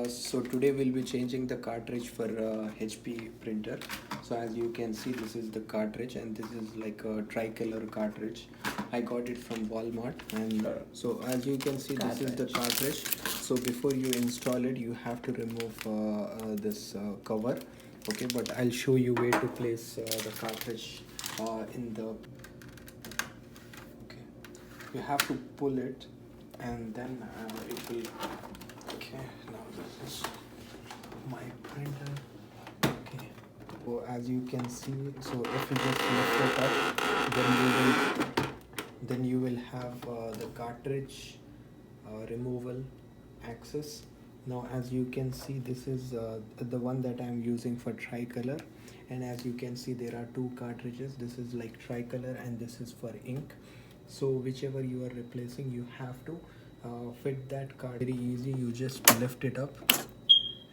So today we'll be changing the cartridge for HP printer. So as you can see, this is the cartridge and this is like a tricolor cartridge. I got it from Walmart, and so as you can see, this is the cartridge. So before you install it, you have to remove this cover. Okay, but I'll show you where to place the cartridge in the. Okay, you have to pull it, and then it will. Okay, now this is my printer. Okay, so as you can see, so if you just lift it up, then you will have the cartridge removal access. Now as you can see, this is the one that I'm using for tricolor, and as you can see, there are two cartridges. This is like tricolor and this is for ink. So whichever you are replacing, you have to fit that card very easy. You just lift it up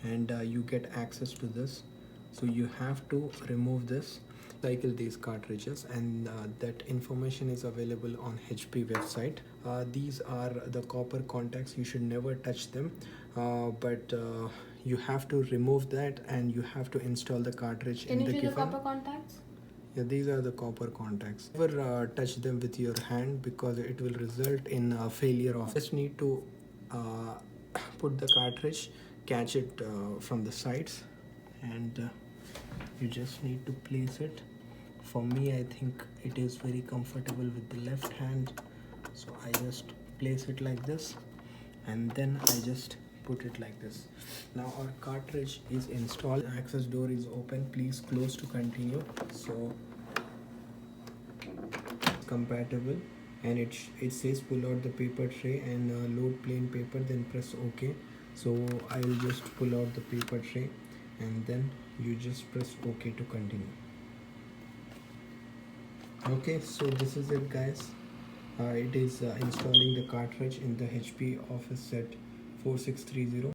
and you get access to this. So you have to remove this, cycle these cartridges, and that information is available on HP website. These are the copper contacts. You should never touch them, but you have to remove that and you have to install the cartridge. Can you show the copper contacts? Yeah, these are the copper contacts. Never touch them with your hand because it will result in failure of. Just need to put the cartridge, catch it from the sides, and you just need to place it. For me, I think it is very comfortable with the left hand, so I just place it like this, and then I just put it like this. Now our cartridge is installed. Access door is open. Please close to continue. So compatible, and it says pull out the paper tray and load plain paper, then press OK. So I will just pull out the paper tray and then you just press OK to continue. Okay, so this is it, guys. It is installing the cartridge in the HP OfficeJet 4630.